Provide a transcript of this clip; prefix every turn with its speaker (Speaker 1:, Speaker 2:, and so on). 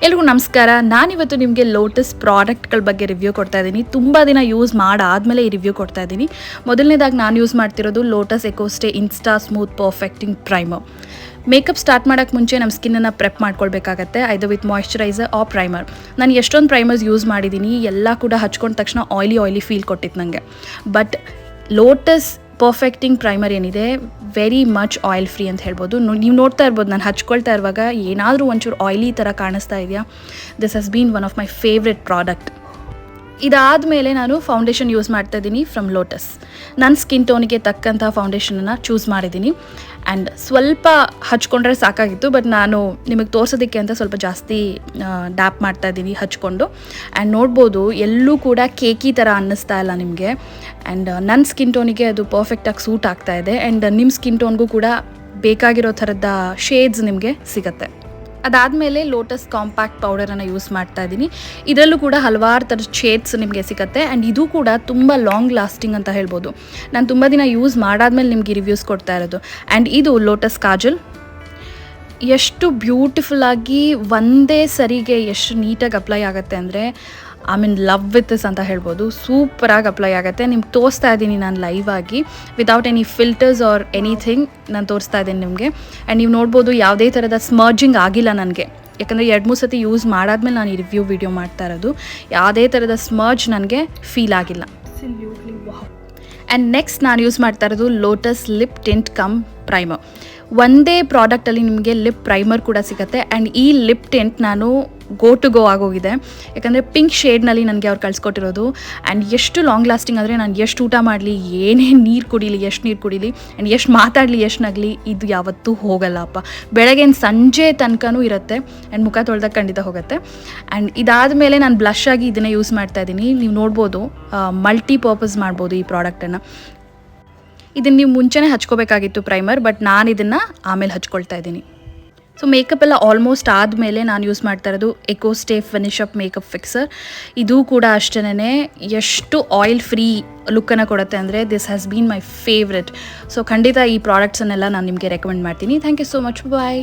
Speaker 1: ಎಲ್ರಿಗೂ ನಮಸ್ಕಾರ. ನಾನಿವತ್ತು ನಿಮಗೆ ಲೋಟಸ್ ಪ್ರಾಡಕ್ಟ್ಗಳ ಬಗ್ಗೆ ರಿವ್ಯೂ ಕೊಡ್ತಾ ಇದ್ದೀನಿ. ತುಂಬ ದಿನ ಯೂಸ್ ಮಾಡಾದಮೇಲೆ ಈ ರಿವ್ಯೂ ಕೊಡ್ತಾ ಇದ್ದೀನಿ. ಮೊದಲನೇದಾಗಿ ನಾನು ಯೂಸ್ ಮಾಡ್ತಿರೋದು Lotus Ecostay insta smooth perfecting primer. Makeup start ಮಾಡೋಕ್ಕೆ ಮುಂಚೆ ನಮ್ಮ ಸ್ಕಿನ್ನನ್ನು ಪ್ರೆಪ್ ಮಾಡ್ಕೊಳ್ಬೇಕಾಗತ್ತೆ, either with moisturiser or primer. ನಾನು ಎಷ್ಟೊಂದು ಪ್ರೈಮರ್ಸ್ ಯೂಸ್ ಮಾಡಿದ್ದೀನಿ, ಎಲ್ಲ ಕೂಡ ಹಚ್ಕೊಂಡ ತಕ್ಷಣ ಆಯ್ಲಿ ಫೀಲ್ ಕೊಟ್ಟಿತ್ತು ನನಗೆ. ಬಟ್ ಲೋಟಸ್ ಪರ್ಫೆಕ್ಟಿಂಗ್ ಪ್ರೈಮರ್ ಏನಿದೆ ವೆರಿ ಮಚ್ ಆಯಿಲ್ ಫ್ರೀ ಅಂತ ಹೇಳ್ಬೋದು. ನೀವು ನೋಡ್ತಾ ಇರ್ಬೋದು, ನಾನು ಹಚ್ಕೊಳ್ತಾ ಇರುವಾಗ ಏನಾದರೂ ಒಂಚೂರು ಆಯ್ಲಿ ಥರ ಕಾಣಿಸ್ತಾ ಇದೆಯಾ. This has bean one of my favourite product. ಇದಾದಮೇಲೆ ನಾನು ಫೌಂಡೇಶನ್ ಯೂಸ್ ಮಾಡ್ತಾ ಇದ್ದೀನಿ ಫ್ರಮ್ ಲೋಟಸ್. ನನ್ನ ಸ್ಕಿನ್ ಟೋನಿಗೆ ತಕ್ಕಂಥ ಫೌಂಡೇಶನನ್ನು ಚೂಸ್ ಮಾಡಿದ್ದೀನಿ. ಆ್ಯಂಡ್ ಸ್ವಲ್ಪ ಹಚ್ಕೊಂಡ್ರೆ ಸಾಕಾಗಿತ್ತು, ಬಟ್ ನಾನು ನಿಮಗೆ ತೋರಿಸೋದಕ್ಕೆ ಅಂತ ಸ್ವಲ್ಪ ಜಾಸ್ತಿ ಡ್ಯಾಪ್ ಮಾಡ್ತಾ ಇದ್ದೀನಿ ಹಚ್ಕೊಂಡು. ಆ್ಯಂಡ್ ನೋಡ್ಬೋದು ಎಲ್ಲೂ ಕೂಡ ಕೇಕಿ ಥರ ಅನ್ನಿಸ್ತಾ ಇಲ್ಲ ನಿಮಗೆ. ಆ್ಯಂಡ್ ನನ್ನ ಸ್ಕಿನ್ ಟೋನಿಗೆ ಅದು ಪರ್ಫೆಕ್ಟಾಗಿ ಸೂಟ್ ಆಗ್ತಾ ಇದೆ. ಆ್ಯಂಡ್ ನಿಮ್ಮ ಸ್ಕಿನ್ ಟೋನ್ಗೂ ಕೂಡ ಬೇಕಾಗಿರೋ ಥರದ ಶೇಡ್ಸ್ ನಿಮಗೆ ಸಿಗುತ್ತೆ. ಅದಾದಮೇಲೆ ಲೋಟಸ್ ಕಾಂಪ್ಯಾಕ್ಟ್ ಪೌಡರನ್ನು ಯೂಸ್ ಮಾಡ್ತಾ ಇದ್ದೀನಿ. ಇದರಲ್ಲೂ ಕೂಡ ಹಲವಾರು ಥರದ ಶೇಡ್ಸ್ ನಿಮಗೆ ಸಿಗುತ್ತೆ. ಆ್ಯಂಡ್ ಇದು ಕೂಡ ತುಂಬ ಲಾಂಗ್ ಲಾಸ್ಟಿಂಗ್ ಅಂತ ಹೇಳ್ಬೋದು. ನಾನು ತುಂಬ ದಿನ ಯೂಸ್ ಮಾಡಾದ್ಮೇಲೆ ನಿಮಗೆ ರಿವ್ಯೂಸ್ ಕೊಡ್ತಾ ಇರೋದು. ಆ್ಯಂಡ್ ಇದು ಲೋಟಸ್ ಕಾಜಲ್. ಎಷ್ಟು ಬ್ಯೂಟಿಫುಲ್ಲಾಗಿ ಒಂದೇ ಸರಿಗೆ ಎಷ್ಟು ನೀಟಾಗಿ ಅಪ್ಲೈ ಆಗುತ್ತೆ ಅಂದರೆ I mean love with this ಅಂತ ಹೇಳ್ಬೋದು. ಸೂಪರಾಗಿ ಅಪ್ಲೈ ಆಗುತ್ತೆ. ನಿಮ್ಗೆ ತೋರಿಸ್ತಾ ಇದ್ದೀನಿ ನಾನು ಲೈವ್ ಆಗಿ, without any filters or anything ನಾನು ತೋರಿಸ್ತಾ ಇದ್ದೀನಿ ನಿಮಗೆ. ಆ್ಯಂಡ್ ನೀವು ನೋಡ್ಬೋದು ಯಾವುದೇ ಥರದ ಸ್ಮರ್ಜಿಂಗ್ ಆಗಿಲ್ಲ ನನಗೆ, ಯಾಕಂದರೆ 2-3 ಸತಿ ಯೂಸ್ ಮಾಡಾದ್ಮೇಲೆ ನಾನು ಈ ರಿವ್ಯೂ ವಿಡಿಯೋ ಮಾಡ್ತಾ ಇರೋದು. ಯಾವುದೇ ಥರದ ಸ್ಮರ್ಜ್ ನನಗೆ ಫೀಲ್ ಆಗಿಲ್ಲ. ಆ್ಯಂಡ್ ನೆಕ್ಸ್ಟ್ ನಾನು ಯೂಸ್ ಮಾಡ್ತಾ ಇರೋದು lotus lip tint come primer. ಒಂದೇ ಪ್ರಾಡಕ್ಟಲ್ಲಿ ನಿಮಗೆ ಲಿಪ್ ಪ್ರೈಮರ್ ಕೂಡ ಸಿಗುತ್ತೆ. ಆ್ಯಂಡ್ ಈ ಲಿಪ್ ಟಿಂಟ್ ನಾನು ಗೋ ಆಗೋಗಿದೆ, ಯಾಕಂದರೆ ಪಿಂಕ್ ಶೇಡ್ನಲ್ಲಿ ನನಗೆ ಅವ್ರು ಕಳಿಸ್ಕೊಟ್ಟಿರೋದು. ಆ್ಯಂಡ್ ಎಷ್ಟು ಲಾಂಗ್ ಲಾಸ್ಟಿಂಗ್ ಅಂದರೆ ನಾನು ಎಷ್ಟು ಊಟ ಮಾಡಲಿ, ಏನೇನು ನೀರು ಕುಡೀಲಿ, ಎಷ್ಟು ನೀರು ಕುಡೀಲಿ, ಆ್ಯಂಡ್ ಎಷ್ಟು ಮಾತಾಡಲಿ, ಎಷ್ಟು ನಗಲಿ, ಇದು ಯಾವತ್ತೂ ಹೋಗಲ್ಲಪ್ಪ. ಬೆಳಗ್ಗೆಯಿಂದ ಸಂಜೆ ತನಕನೂ ಇರುತ್ತೆ. ಆ್ಯಂಡ್ ಮುಖ ತೊಳೆದಾಗ ಖಂಡಿತ ಹೋಗುತ್ತೆ. ಆ್ಯಂಡ್ ಇದಾದಮೇಲೆ ನಾನು ಬ್ಲಷ್ ಆಗಿ ಇದನ್ನು ಯೂಸ್ ಮಾಡ್ತಾ ಇದ್ದೀನಿ. ನೀವು ನೋಡ್ಬೋದು ಮಲ್ಟಿಪರ್ಪಸ್ ಮಾಡ್ಬೋದು ಈ ಪ್ರಾಡಕ್ಟನ್ನು. ಇದನ್ನು ನೀವು ಮುಂಚೆನೇ ಹಚ್ಕೋಬೇಕಾಗಿತ್ತು ಪ್ರೈಮರ್, ಬಟ್ ನಾನು ಇದನ್ನು ಆಮೇಲೆ ಹಚ್ಕೊಳ್ತಾ ಇದ್ದೀನಿ. ಸೊ ಮೇಕಪ್ ಎಲ್ಲ ಆಲ್ಮೋಸ್ಟ್ ಆದಮೇಲೆ ನಾನು ಯೂಸ್ ಮಾಡ್ತಾ ಇರೋದು ಎಕೋಸ್ಟೇ ಫಿನಿಶ್ ಅಪ್ ಮೇಕಪ್ ಫಿಕ್ಸರ್. ಇದು ಕೂಡ ಅಷ್ಟೇ ಎಷ್ಟು ಆಯಿಲ್ ಫ್ರೀ ಲುಕ್ಕನ್ನು ಕೊಡುತ್ತೆ ಅಂದರೆ this has been my favourite. So ಖಂಡಿತ ಈ ಪ್ರಾಡಕ್ಟ್ಸನ್ನೆಲ್ಲ ನಾನು ನಿಮಗೆ ರೆಕಮೆಂಡ್ ಮಾಡ್ತೀನಿ. Thank you so much. Bye.